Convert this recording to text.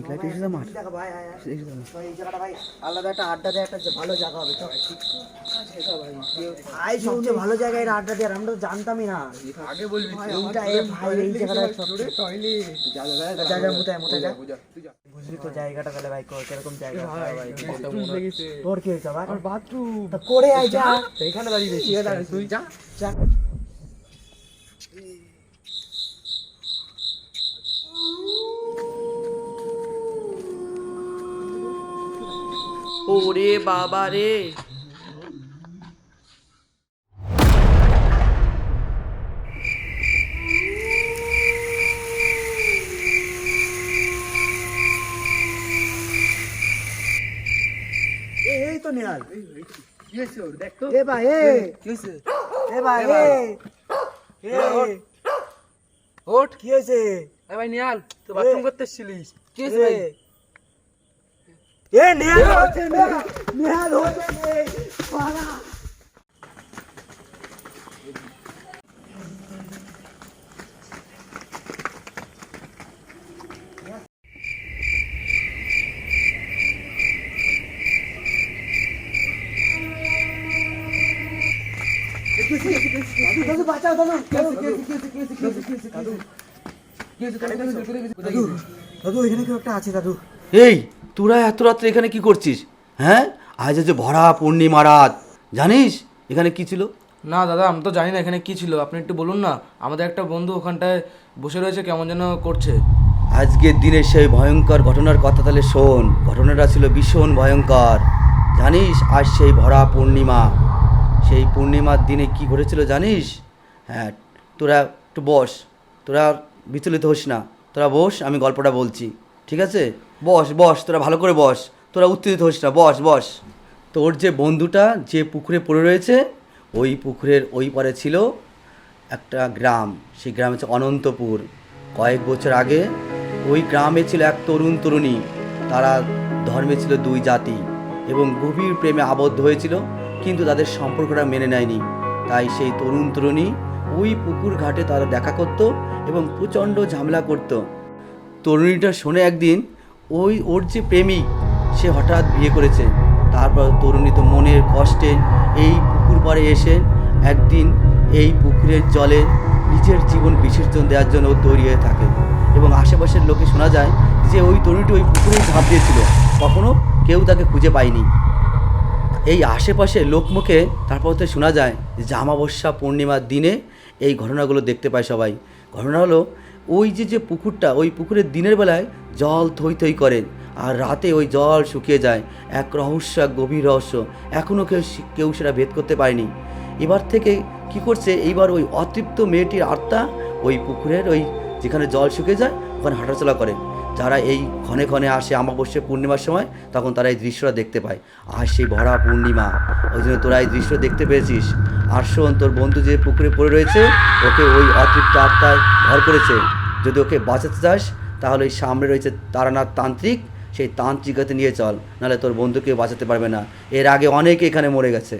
এই জায়গাটা ভাই আলাদা একটা আড্ডা দেওয়া একটা ভালো জায়গা হবে। ভাই সবচেয়ে ভালো জায়গায় আড্ডা দেওয়ার আমরা তো জানতামই না। আগে বলবি ভাই এই জায়গাটা বুঝলি তো জায়গাটা তাহলে ভাই কিরকম জায়গা ভাই? তোর কি হয়েছে ভাই? বাথরুম করে আয় যা, এইখানে দাঁড়িয়ে তুই যা। ওরে বাবা রে, এই তো নেয়াল। কি হয়েছে ওর? দেখ তো এ ভাই কি হয়েছে। এ ভাই ওঠ। কি হয়েছে? এ ভাই নিহাল, তুই বাথরুম করতে এসেছিলিস? কি হয়েছে ভাই? নেহাল হচ্ছে নেহাল হচ্ছে পাড়া। দাদু বাঁচাও দাদু, দাদু এখানে কেউ একটা আছে দাদু। এই তোরা এত রাত্রে এখানে কি করছিস? হ্যাঁ, আজ হচ্ছে ভরা পূর্ণিমা রাত, জানিস এখানে কি ছিল? না দাদা, আমি তো জানি না এখানে কি ছিল, আপনি একটু বলুন না। আমাদের একটা বন্ধু ওখানটায় বসে রয়েছে, কেমন যেন করছে। আজকের দিনের সেই ভয়ঙ্কর ঘটনার কথা তাহলে শোন। ঘটনাটা ছিল ভীষণ ভয়ঙ্কর, জানিস? আজ সেই ভরা পূর্ণিমা, সেই পূর্ণিমার দিনে কি ঘটেছিল জানিস? হ্যাঁ, তোরা একটু বস, তোরা বিচলিত হোস না, তোরা বস, আমি গল্পটা বলছি, ঠিক আছে? বস বস, তোরা ভালো করে বস, তোরা উত্তেজিত হোস না, বস বস। তোর যে বন্ধুটা যে পুকুরে পড়ে রয়েছে, ওই পুকুরের ওই পারে ছিল একটা গ্রাম, সেই গ্রাম হচ্ছে অনন্তপুর। কয়েক বছর আগে ওই গ্রামে ছিল এক তরুণ তরুণী, তারা ধর্মে ছিল দুই জাতি এবং গভীর প্রেমে আবদ্ধ হয়েছিল, কিন্তু তাদের সম্পর্কটা মেনে নেয়নি। তাই সেই তরুণ তরুণী ওই পুকুর ঘাটে তারা দেখা করত এবং প্রচণ্ড ঝামেলা করত। তরুণীটা শোনে একদিন ওর যে প্রেমিক সে হঠাৎ বিয়ে করেছে। তারপর তরুণী তো মনের কষ্টে এই পুকুর পাড়ে এসে একদিন এই পুকুরের জলে নিজের জীবন বিসর্জন দেওয়ার জন্য তৈরি হয়ে থাকে এবং আশেপাশের লোকে শোনা যায় যে ওই তরুণীটি ওই পুকুরেই ঝাঁপ দিয়েছিল, কখনো কেউ তাকে খুঁজে পায়নি। এই আশেপাশে লোকমুখে তারপর তো শোনা যায় যে অমাবস্যা পূর্ণিমার দিনে এই ঘটনাগুলো দেখতে পায় সবাই। ঘটনা হলো ওই যে পুকুরটা, ওই পুকুরের দিনের বেলায় জল থই থই করে আর রাতে ওই জল শুকিয়ে যায়। এক রহস্য, এক গভীর রহস্য, এখনও কেউ সেটা ভেদ করতে পারেনি। এবার থেকে কি করছে, এইবার ওই অতৃপ্ত মেয়েটির আত্মা ওই পুকুরের ওই যেখানে জল শুকিয়ে যায় ওখানে হাঁটাচলা করে। যারা এই ক্ষণে ক্ষণে আসে অমাবস্যা পূর্ণিমার সময়, তখন তারা এই দৃশ্যটা দেখতে পায়। আর সেই ভরা পূর্ণিমা, ওই জন্য তোরা এই দৃশ্য দেখতে পেয়েছিস। আর শোন, তোর বন্ধু যে পুকুরে পড়ে রয়েছে ওকে ওই অতৃপ্ত আত্মায় ভর করেছে। যদি ওকে বাঁচাতে চাস তাহলে ওই সামনে রয়েছে তারানাথ তান্ত্রিক, সেই তান্ত্রিকাতে নিয়ে চল, নাহলে তোর বন্ধুকে বাঁচাতে পারবে না। এর আগে অনেকে এখানে মরে গেছে।